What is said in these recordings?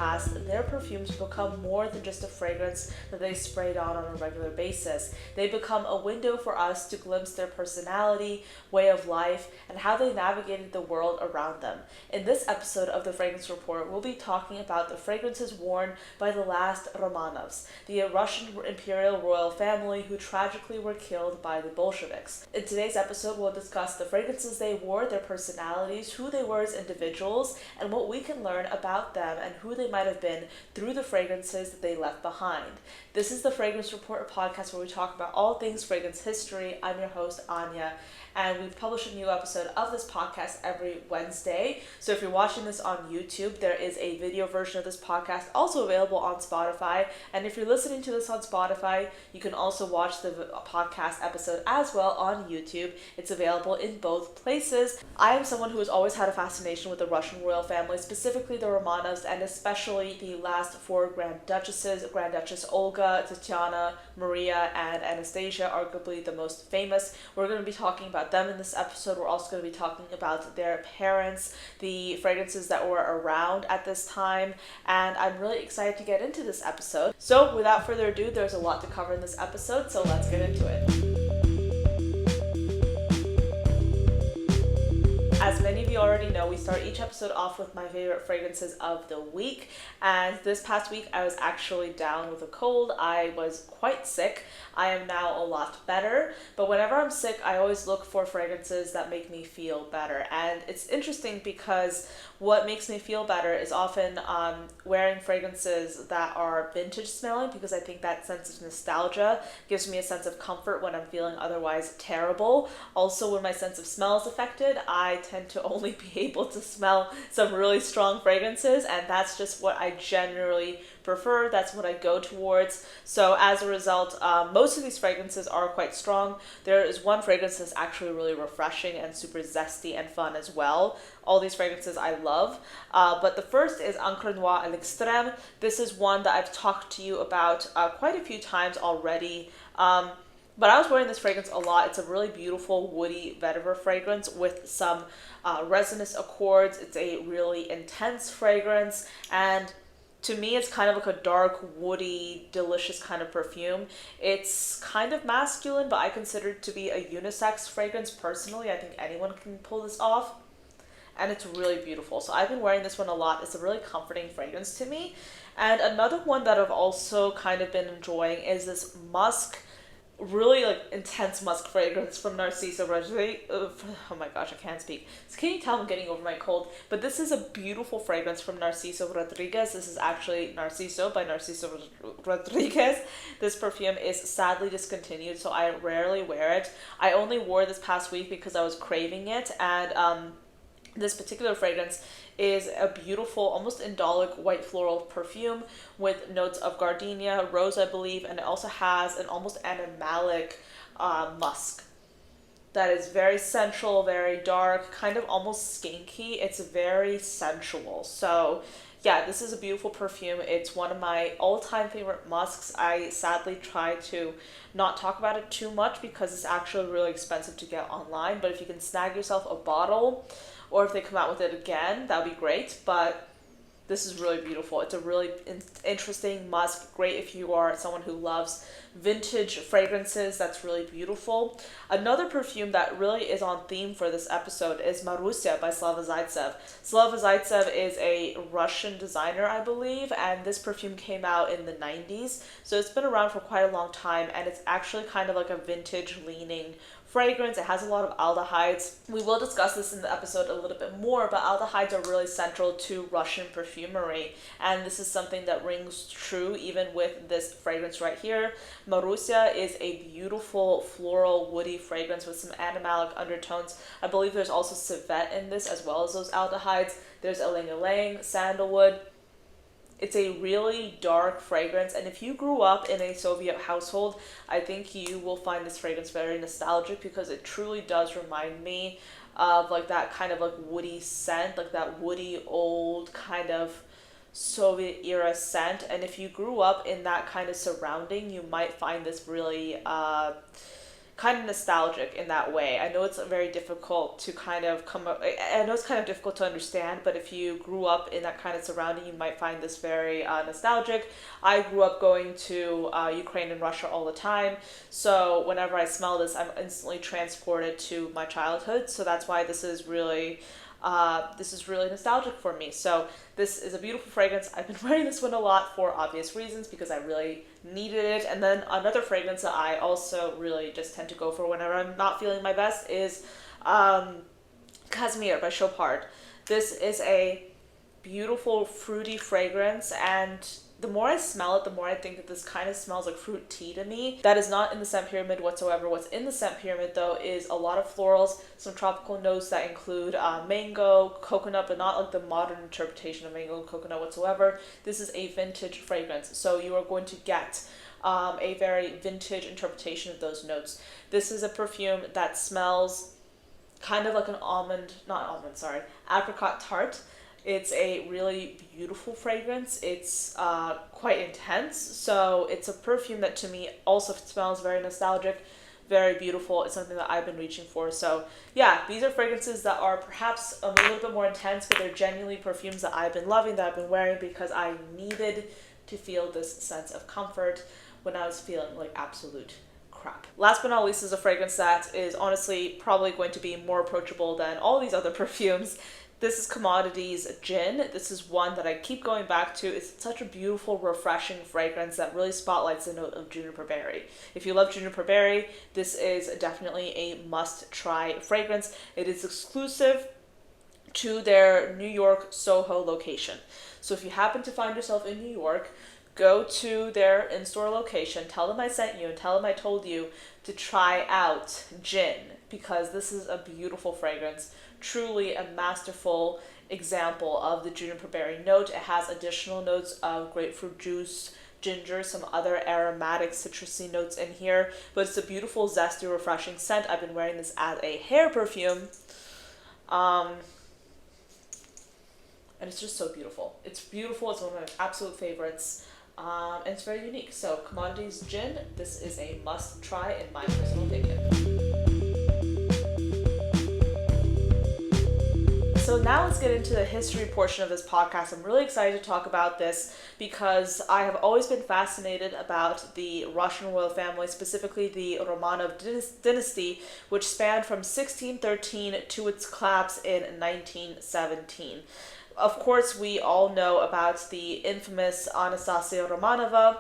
past, their perfumes become more than just a fragrance that they sprayed on a regular basis. They become a window for us to glimpse their personality, way of life, and how they navigated the world around them. In this episode of the Fragrance Report, we'll be talking about the fragrances worn by the last Romanovs, the Russian imperial royal family who tragically were killed by the Bolsheviks. In today's episode, we'll discuss the fragrances they wore, their personalities, who they were as individuals, and what we can learn about them and who they might have been through the fragrances that they left behind. This is the Fragrance Report, a podcast where we talk about all things fragrance history. I'm your host, Anya, and we publish a new episode of this podcast every Wednesday. So if you're watching this on YouTube, there is a video version of this podcast also available on Spotify. And if you're listening to this on Spotify, you can also watch the podcast episode as well on YouTube. It's available in both places. I am someone who has always had a fascination with the Russian royal family, specifically the Romanovs, and especially the last four Grand Duchesses, Grand Duchess Olga, Tatiana, Maria, and Anastasia, arguably the most famous. We're going to be talking about them in this episode. We're also going to be talking about their parents, the fragrances that were around at this time, and I'm really excited to get into this episode. So without further ado, there's a lot to cover in this episode, so let's get into it. As many of you already know, we start each episode off with my favorite fragrances of the week, and this past week I was actually down with a cold. I was quite sick. I am now a lot better, but whenever I'm sick, I always look for fragrances that make me feel better. And it's interesting because what makes me feel better is often wearing fragrances that are vintage smelling, because I think that sense of nostalgia gives me a sense of comfort when I'm feeling otherwise terrible. Also, when my sense of smell is affected, I tend to only be able to smell some really strong fragrances, and that's just what I generally prefer. That's what I go towards. So as a result, most of these fragrances are quite strong. There is one fragrance that's actually really refreshing and super zesty and fun as well. All these fragrances I love. But the first is Une Noire à l'Extrême. This is one that I've talked to you about quite a few times already. But I was wearing this fragrance a lot. It's a really beautiful woody vetiver fragrance with some resinous accords. It's a really intense fragrance, and to me, it's kind of like a dark, woody, delicious kind of perfume. It's kind of masculine, but I consider it to be a unisex fragrance personally. I think anyone can pull this off, and it's really beautiful. So I've been wearing this one a lot. It's a really comforting fragrance to me. And another one that I've also kind of been enjoying is this musk, really like intense musk fragrance from Narciso Rodriguez. Oh my gosh, I can't speak. So can you tell I'm getting over my cold? But this is a beautiful fragrance from Narciso Rodriguez. This is actually Narciso by Narciso Rodriguez. This perfume is sadly discontinued, so I rarely wear it. I only wore this past week because I was craving it, and this particular fragrance is a beautiful, almost indolic white floral perfume with notes of gardenia, rose, I believe, and it also has an almost animalic musk that is very sensual, very dark, kind of almost skanky. It's very sensual. So yeah, this is a beautiful perfume. It's one of my all-time favorite musks. I sadly try to not talk about it too much because it's actually really expensive to get online, but if you can snag yourself a bottle, or if they come out with it again, that would be great. But this is really beautiful. It's a really interesting musk. Great if you are someone who loves vintage fragrances. That's really beautiful. Another perfume that really is on theme for this episode is Marusia by Slava Zaitsev. Slava Zaitsev is a Russian designer, I believe, and this perfume came out in the 90s. So it's been around for quite a long time, and it's actually kind of like a vintage leaning fragrance. It has a lot of aldehydes. We will discuss this in the episode a little bit more, but aldehydes are really central to Russian perfumery, and this is something that rings true even with this fragrance right here. Marusia is a beautiful floral woody fragrance with some animalic undertones. I believe there's also civet in this as well as those aldehydes. There's ylang ylang, sandalwood. It's a really dark fragrance, and if you grew up in a Soviet household, I think you will find this fragrance very nostalgic because it truly does remind me of like that kind of like woody scent, like that woody old kind of Soviet era scent. And if you grew up in that kind of surrounding, you might find this really kind of nostalgic in that way. I know it's very difficult to kind of come up, I know it's kind of difficult to understand, but if you grew up in that kind of surrounding, you might find this very nostalgic. I grew up going to Ukraine and Russia all the time, so whenever I smell this, I'm instantly transported to my childhood. So that's why this is really nostalgic for me. So this is a beautiful fragrance. I've been wearing this one a lot for obvious reasons because I really needed it. And then another fragrance that I also really just tend to go for whenever I'm not feeling my best is Casimir by Chopard. This is a beautiful fruity fragrance, and the more I smell it, the more I think that this kind of smells like fruit tea to me. That is not in the scent pyramid whatsoever. What's in the scent pyramid though is a lot of florals, some tropical notes that include mango, coconut, but not like the modern interpretation of mango and coconut whatsoever. This is a vintage fragrance, so you are going to get a very vintage interpretation of those notes. This is a perfume that smells kind of like an apricot tart. It's a really beautiful fragrance. It's quite intense. So it's a perfume that to me also smells very nostalgic, very beautiful. It's something that I've been reaching for. So yeah, these are fragrances that are perhaps a little bit more intense, but they're genuinely perfumes that I've been loving, that I've been wearing because I needed to feel this sense of comfort when I was feeling like absolute crap. Last but not least is a fragrance that is honestly probably going to be more approachable than all these other perfumes. This is Commodities Gin. This is one that I keep going back to. It's such a beautiful, refreshing fragrance that really spotlights the note of juniper berry. If you love juniper berry, this is definitely a must-try fragrance. It is exclusive to their New York Soho location. So if you happen to find yourself in New York, go to their in-store location, tell them I sent you, and tell them I told you to try out Gin, because this is a beautiful fragrance. Truly a masterful example of the juniper berry note. It has additional notes of grapefruit juice, ginger, some other aromatic citrusy notes in here, but it's a beautiful, zesty, refreshing scent. I've been wearing this as a hair perfume, and it's just so beautiful. It's beautiful. It's one of my absolute favorites, and it's very unique. So Commodities Gin, this is a must try in my personal opinion. So now let's get into the history portion of this podcast. I'm really excited to talk about this because I have always been fascinated about the Russian royal family, specifically the Romanov dynasty, which spanned from 1613 to its collapse in 1917. Of course, we all know about the infamous Anastasia Romanova.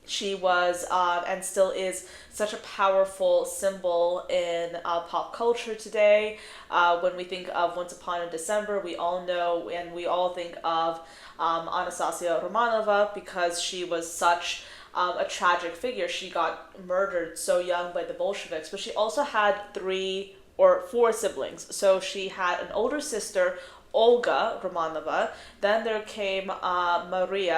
She was and still is such a powerful symbol in pop culture today. When we think of Once Upon a December, we all know and we all think of Anastasia Romanova because she was such a tragic figure. She got murdered so young by the Bolsheviks, but she also had 3 or 4 siblings. So she had an older sister, Olga Romanova, then there came Marie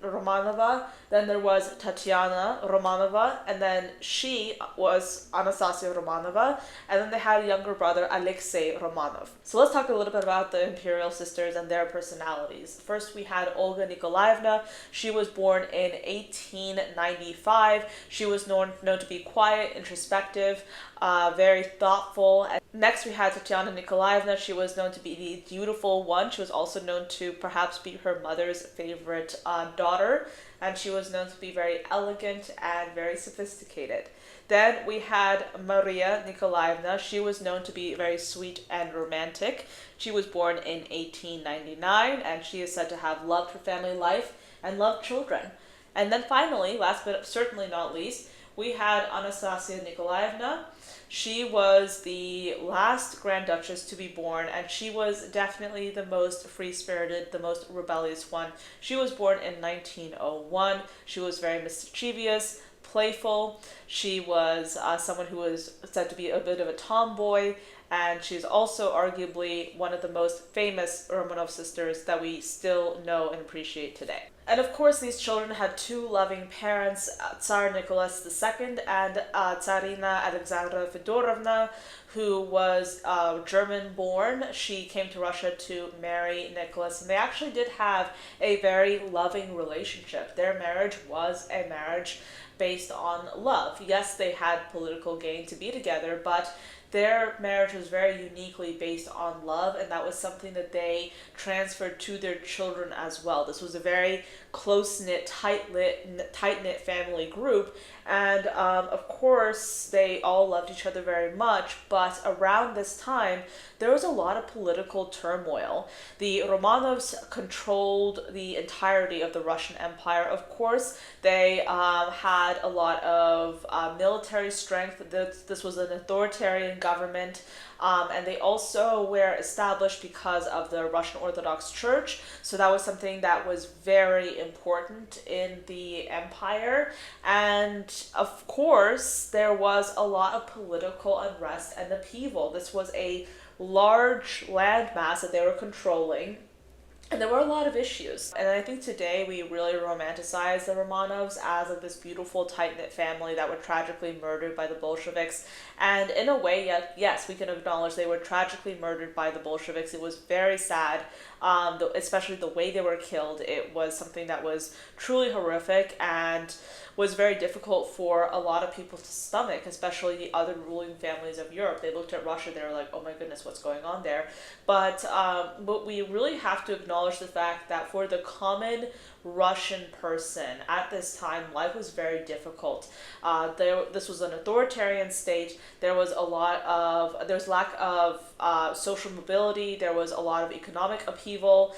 Romanova, then there was Tatiana Romanova, and then she was Anastasia Romanova, and then they had a younger brother, Alexei Romanov. So let's talk a little bit about the imperial sisters and their personalities. First, we had Olga Nikolaevna. She was born in 1895. She was known to be quiet, introspective, very thoughtful. Next, we had Tatiana Nikolaevna. She was known to be the dutiful one. She was also known to perhaps be her mother's favorite daughter, and she was known to be very elegant and very sophisticated. Then we had Maria Nikolaevna. She was known to be very sweet and romantic. She was born in 1899, and she is said to have loved her family life and loved children. And then finally, last but certainly not least, we had Anastasia Nikolaevna. She was the last Grand Duchess to be born, and she was definitely the most free-spirited, the most rebellious one. She was born in 1901. She was very mischievous, playful. She was someone who was said to be a bit of a tomboy, and she's also arguably one of the most famous Romanov sisters that we still know and appreciate today. And of course, these children had two loving parents, Tsar Nicholas II and Tsarina Alexandra Fedorovna, who was German born. She came to Russia to marry Nicholas, and they actually did have a very loving relationship. Their marriage was a marriage based on love. Yes, they had political gain to be together, but their marriage was very uniquely based on love, and that was something that they transferred to their children as well. This was a very close-knit, tight-knit family group, and of course, they all loved each other very much, but around this time, there was a lot of political turmoil. The Romanovs controlled the entirety of the Russian Empire. Of course, they had a lot of military strength. This was an authoritarian government, and they also were established because of the Russian Orthodox Church. So that was something that was very important in the empire. And of course, there was a lot of political unrest and upheaval. This was a large landmass that they were controlling. And there were a lot of issues. And I think today we really romanticize the Romanovs as like this beautiful, tight-knit family that were tragically murdered by the Bolsheviks. And in a way, yes, we can acknowledge they were tragically murdered by the Bolsheviks. It was very sad, especially the way they were killed. It was something that was truly horrific and was very difficult for a lot of people to stomach, especially the other ruling families of Europe. They looked at Russia, they were like, oh my goodness, what's going on there? But we really have to acknowledge the fact that for the common Russian person at this time, life was very difficult. This was an authoritarian state. There was lack of social mobility. There was a lot of economic upheaval.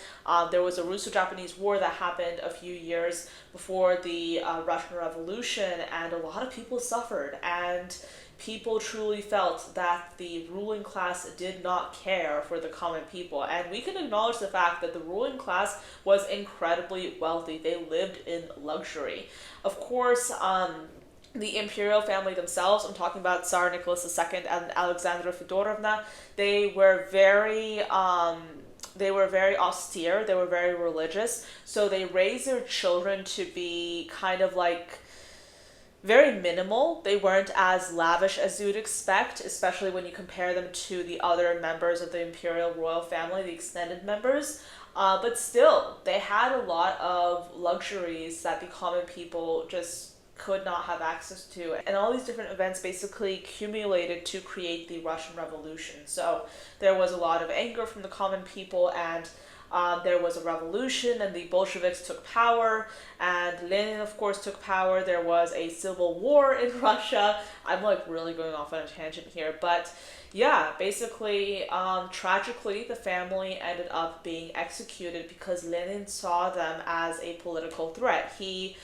There was a Russo-Japanese War that happened a few years before the Russian Revolution, and a lot of people suffered, and people truly felt that the ruling class did not care for the common people. And we can acknowledge the fact that the ruling class was incredibly wealthy. They lived in luxury. Of course, the imperial family themselves, I'm talking about Tsar Nicholas II and Alexandra Fedorovna, they were very austere, they were very religious, so they raised their children to be kind of like very minimal. They weren't as lavish as you would expect, especially when you compare them to the other members of the imperial royal family, the extended members. But still, they had a lot of luxuries that the common people just could not have access to. And all these different events basically accumulated to create the Russian Revolution. So there was a lot of anger from the common people, and there was a revolution, and the Bolsheviks took power, and Lenin, of course, took power. There was a civil war in Russia. I'm like really going off on a tangent here, but yeah, basically, tragically, the family ended up being executed because Lenin saw them as a political threat. He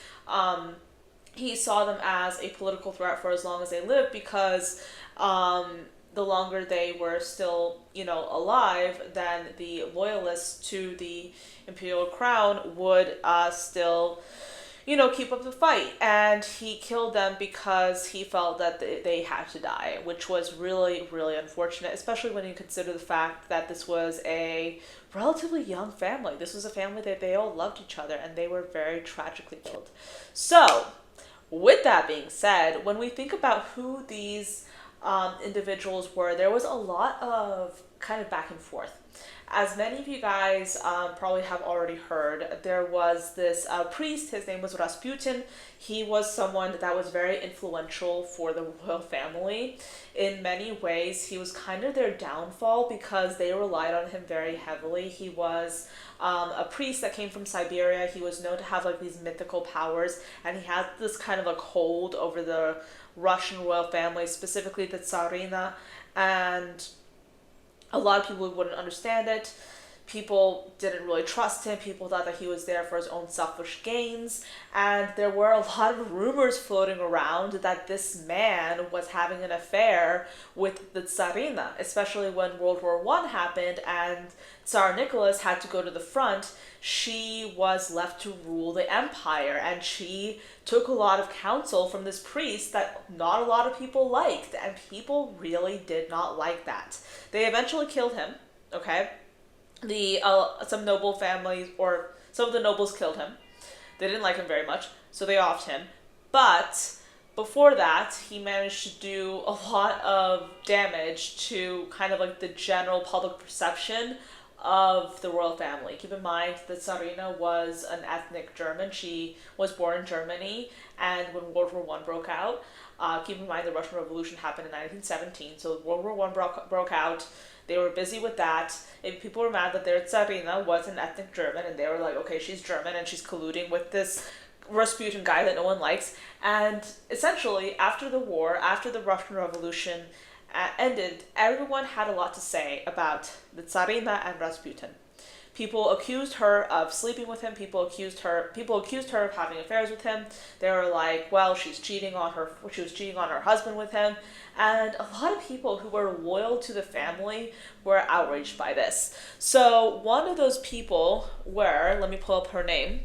saw them as a political threat for as long as they lived, because the longer they were still, alive, then the loyalists to the imperial crown would still, keep up the fight. And he killed them because he felt that they had to die, which was really, really unfortunate, especially when you consider the fact that this was a relatively young family. This was a family that they all loved each other, and they were very tragically killed. So, with that being said, when we think about who these individuals were, there was a lot of kind of back and forth. As many of you guys probably have already heard, there was this priest. His name was Rasputin. He was someone that was very influential for the royal family. In many ways, he was kind of their downfall because they relied on him very heavily. He was a priest that came from Siberia. He was known to have like these mythical powers, and he had this kind of like hold over the Russian royal family, specifically the Tsarina, and a lot of people wouldn't understand it. People didn't really trust him. People thought that he was there for his own selfish gains. And there were a lot of rumors floating around that this man was having an affair with the Tsarina, especially when World War I happened and Tsar Nicholas had to go to the front. She was left to rule the empire, and she took a lot of counsel from this priest that not a lot of people liked, and people really did not like that. They eventually killed him, okay? Some noble families, or some of the nobles killed him. They didn't like him very much, so they offed him. But before that, he managed to do a lot of damage to kind of like the general public perception of the royal family. Keep in mind that Tsarina was an ethnic German. She was born in Germany, and when World War One broke out, keep in mind the Russian Revolution happened in 1917, so World War One broke out. They were busy with that. If people were mad that their Tsarina was an ethnic German, and they were like, okay, she's German and she's colluding with this Rasputin guy that no one likes. And essentially, after the war, after the Russian Revolution ended, everyone had a lot to say about the Tsarina and Rasputin. People accused her of sleeping with him. People accused her of having affairs with him. They were like, well, she was cheating on her husband with him. And a lot of people who were loyal to the family were outraged by this. So one of those people let me pull up her name.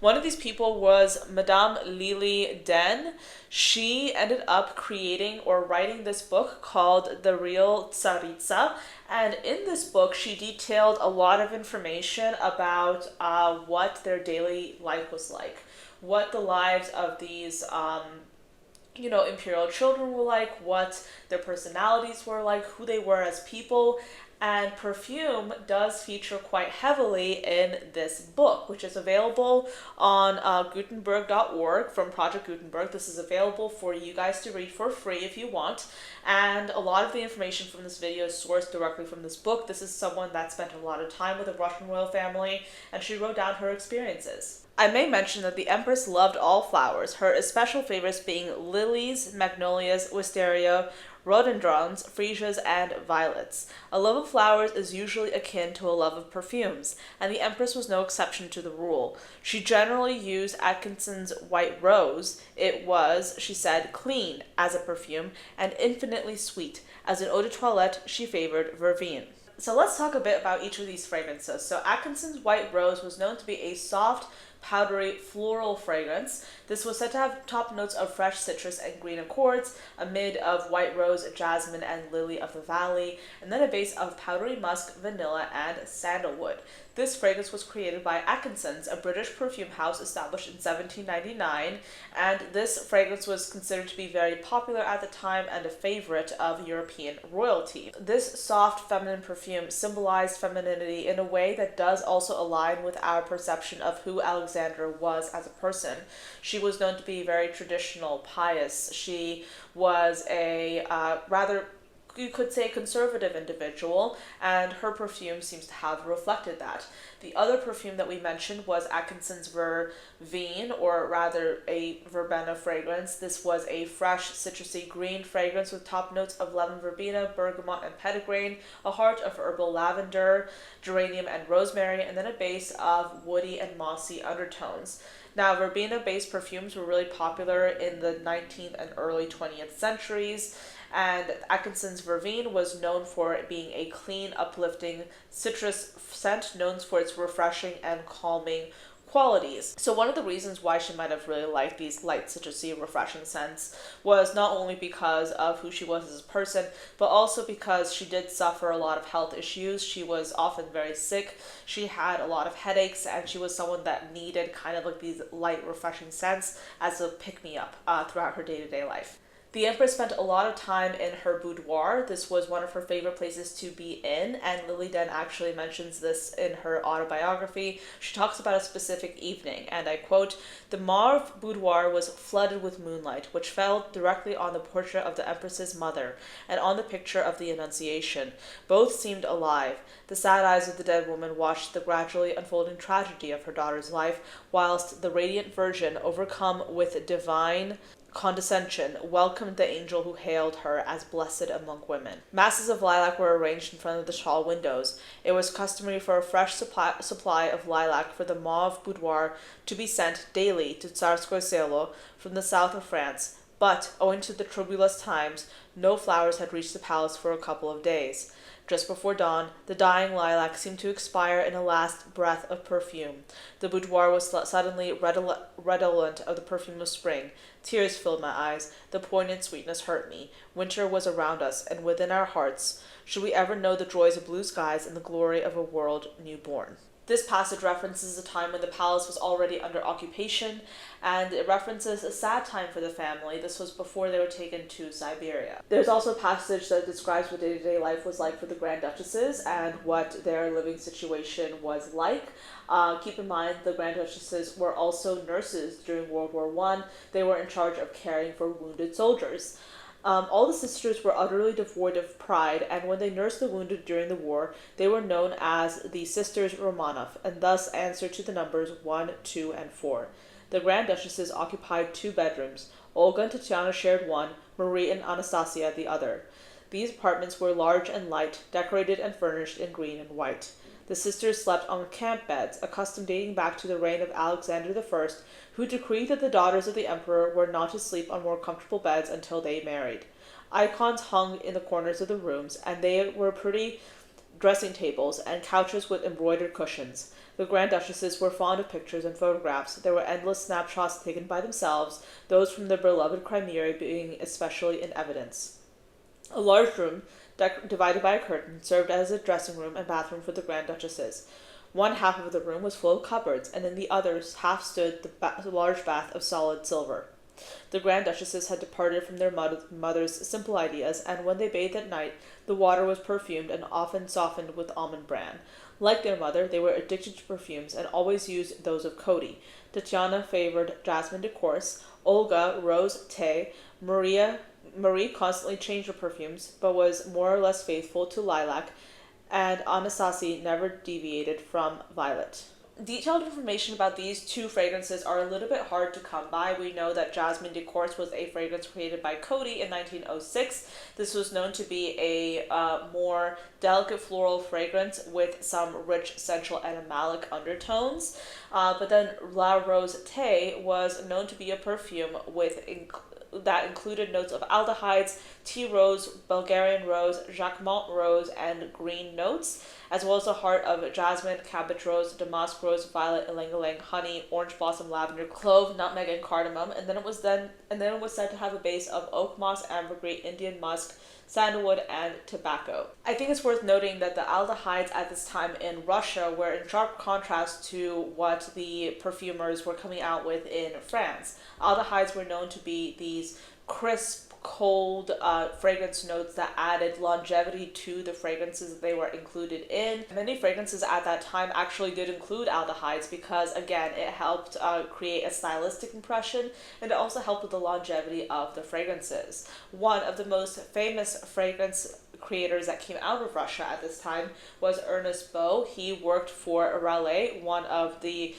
One of these people was Madame Lili Den. She ended up creating or writing this book called The Real Tsaritsa. And in this book, she detailed a lot of information about what their daily life was like, what the lives of these imperial children were like, what their personalities were like, who they were as people. And Perfume does feature quite heavily in this book, which is available on Gutenberg.org from Project Gutenberg. This is available for you guys to read for free if you want. And a lot of the information from this video is sourced directly from this book. This is someone that spent a lot of time with the Russian royal family, and she wrote down her experiences. I may mention that the Empress loved all flowers, her especial favorites being lilies, magnolias, wisteria, rhododendrons, freesias, and violets. A love of flowers is usually akin to a love of perfumes, and the Empress was no exception to the rule. She generally used Atkinson's White Rose. It was, she said, clean as a perfume and infinitely sweet. As an eau de toilette, she favored verveine. So let's talk a bit about each of these fragrances. So Atkinson's White Rose was known to be a soft, powdery floral fragrance. This was said to have top notes of fresh citrus and green accords, a mid of white rose, jasmine, and lily of the valley, and then a base of powdery musk, vanilla, and sandalwood. This fragrance was created by Atkinson's, a British perfume house established in 1799, and this fragrance was considered to be very popular at the time and a favorite of European royalty. This soft feminine perfume symbolized femininity in a way that does also align with our perception of who Alexandra was as a person. She was known to be very traditional, pious. She was a rather, you could say, conservative individual, and her perfume seems to have reflected that. The other perfume that we mentioned was Atkinson's Verveine, or rather a verbena fragrance. This was a fresh, citrusy green fragrance with top notes of lemon verbena, bergamot, and petitgrain, a heart of herbal lavender, geranium, and rosemary, and then a base of woody and mossy undertones. Now, verbena-based perfumes were really popular in the 19th and early 20th centuries, and Atkinson's Verveine was known for being a clean, uplifting citrus scent known for its refreshing and calming qualities. So one of the reasons why she might have really liked these light, citrusy, refreshing scents was not only because of who she was as a person, but also because she did suffer a lot of health issues. She was often very sick. She had a lot of headaches, and she was someone that needed kind of like these light, refreshing scents as a pick-me-up throughout her day-to-day life. The Empress spent a lot of time in her boudoir. This was one of her favorite places to be in, and Lily Den actually mentions this in her autobiography. She talks about a specific evening, and I quote, "The Mauve boudoir was flooded with moonlight, which fell directly on the portrait of the Empress's mother and on the picture of the Annunciation. Both seemed alive. The sad eyes of the dead woman watched the gradually unfolding tragedy of her daughter's life, whilst the radiant Virgin, overcome with divine condescension, welcomed the angel who hailed her as blessed among women." Masses of lilac were arranged in front of the tall windows. It was customary for a fresh supply of lilac for the Mauve boudoir to be sent daily to Tsarskoye Selo from the south of France, but, owing to the troublous times, no flowers had reached the palace for a couple of days. Just before dawn, the dying lilac seemed to expire in a last breath of perfume. The boudoir was suddenly redolent of the perfume of spring. Tears filled my eyes. The poignant sweetness hurt me. Winter was around us and within our hearts. Should we ever know the joys of blue skies and the glory of a world newborn? This passage references a time when the palace was already under occupation, and it references a sad time for the family. This was before they were taken to Siberia. There's also a passage that describes what day-to-day life was like for the Grand Duchesses and what their living situation was like. Keep in mind, the Grand Duchesses were also nurses during World War I. They were in charge of caring for wounded soldiers. All the sisters were utterly devoid of pride, and when they nursed the wounded during the war, they were known as the Sisters Romanov, and thus answered to the numbers 1, 2, and 4. The Grand Duchesses occupied 2 bedrooms. Olga and Tatiana shared one, Marie and Anastasia the other. These apartments were large and light, decorated and furnished in green and white. The sisters slept on camp beds, a custom dating back to the reign of Alexander I, who decreed that the daughters of the emperor were not to sleep on more comfortable beds until they married. Icons hung in the corners of the rooms, and they were pretty dressing tables and couches with embroidered cushions. The Grand Duchesses were fond of pictures and photographs. There were endless snapshots taken by themselves, those from their beloved Crimea being especially in evidence. A large room, divided by a curtain, served as a dressing room and bathroom for the Grand Duchesses. One half of the room was full of cupboards, and in the other half stood the large bath of solid silver. The Grand Duchesses had departed from their mother's simple ideas, and when they bathed at night, the water was perfumed and often softened with almond bran. Like their mother, they were addicted to perfumes and always used those of Coty. Tatiana favored jasmine de Corse, Olga rose thé, Marie constantly changed her perfumes, but was more or less faithful to lilac, and Anastasia never deviated from violet. Detailed information about these 2 fragrances are a little bit hard to come by. We know that Jasmine de Corse was a fragrance created by Coty in 1906. This was known to be a more delicate floral fragrance with some rich central animalic undertones. But then La Rose Thé was known to be a perfume that included notes of aldehydes, tea rose, Bulgarian rose, Jacquemont rose, and green notes, as well as the heart of jasmine, cabbage rose, damask rose, violet, ylang-ylang, honey, orange blossom, lavender, clove, nutmeg, and cardamom. And then it was said to have a base of oak moss, ambergris, Indian musk, sandalwood, and tobacco. I think it's worth noting that the aldehydes at this time in Russia were in sharp contrast to what the perfumers were coming out with in France. Aldehydes were known to be these crisp, cold fragrance notes that added longevity to the fragrances that they were included in. Many fragrances at that time actually did include aldehydes because, again, it helped create a stylistic impression, and it also helped with the longevity of the fragrances. One of the most famous fragrance creators that came out of Russia at this time was Ernest Beau. He worked for Raleigh, one of the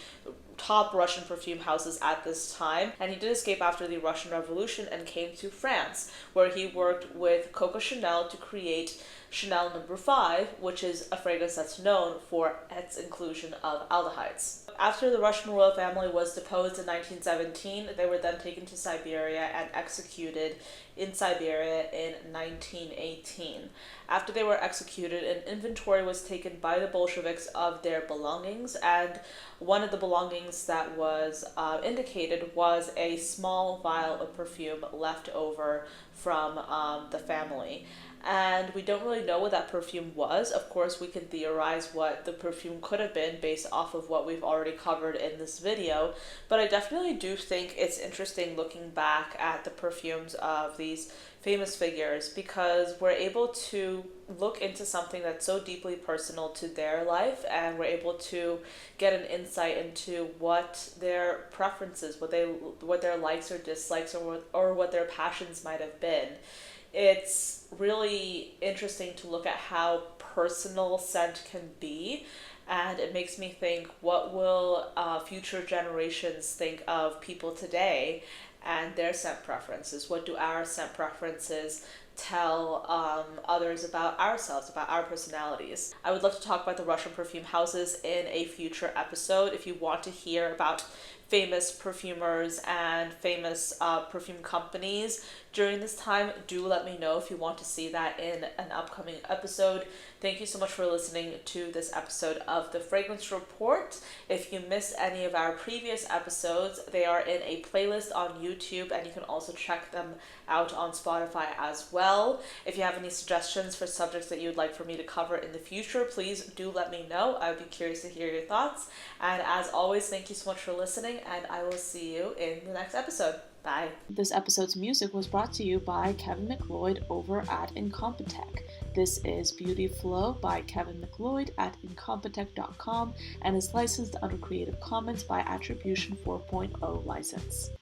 top Russian perfume houses at this time, and he did escape after the Russian Revolution and came to France, where he worked with Coco Chanel to create Chanel No. 5, which is a fragrance that's known for its inclusion of aldehydes. After the Russian royal family was deposed in 1917, they were then taken to Siberia and executed in Siberia in 1918. After they were executed, an inventory was taken by the Bolsheviks of their belongings, and one of the belongings that was indicated was a small vial of perfume left over from the family. And we don't really know what that perfume was. Of course, we can theorize what the perfume could have been based off of what we've already covered in this video, but I definitely do think it's interesting looking back at the perfumes of these famous figures, because we're able to look into something that's so deeply personal to their life, and we're able to get an insight into what their preferences, what their likes or dislikes, or what their passions might have been. It's really interesting to look at how personal scent can be, and it makes me think, what will future generations think of people today and their scent preferences? What do our scent preferences tell others about ourselves, about our personalities? I would love to talk about the Russian perfume houses in a future episode. If you want to hear about famous perfumers and famous perfume companies during this time. Do let me know if you want to see that in an upcoming episode. Thank you so much for listening to this episode of the Fragrance Report. If you missed any of our previous episodes, they are in a playlist on YouTube, and you can also check them out on Spotify as well. If you have any suggestions for subjects that you would like for me to cover in the future, please do let me know. I would be curious to hear your thoughts. And as always, thank you so much for listening, and I will see you in the next episode. Bye. This episode's music was brought to you by Kevin McLeod over at Incompetech. This is Beauty Flow by Kevin McLeod at incompetech.com and is licensed under Creative Commons by Attribution 4.0 license.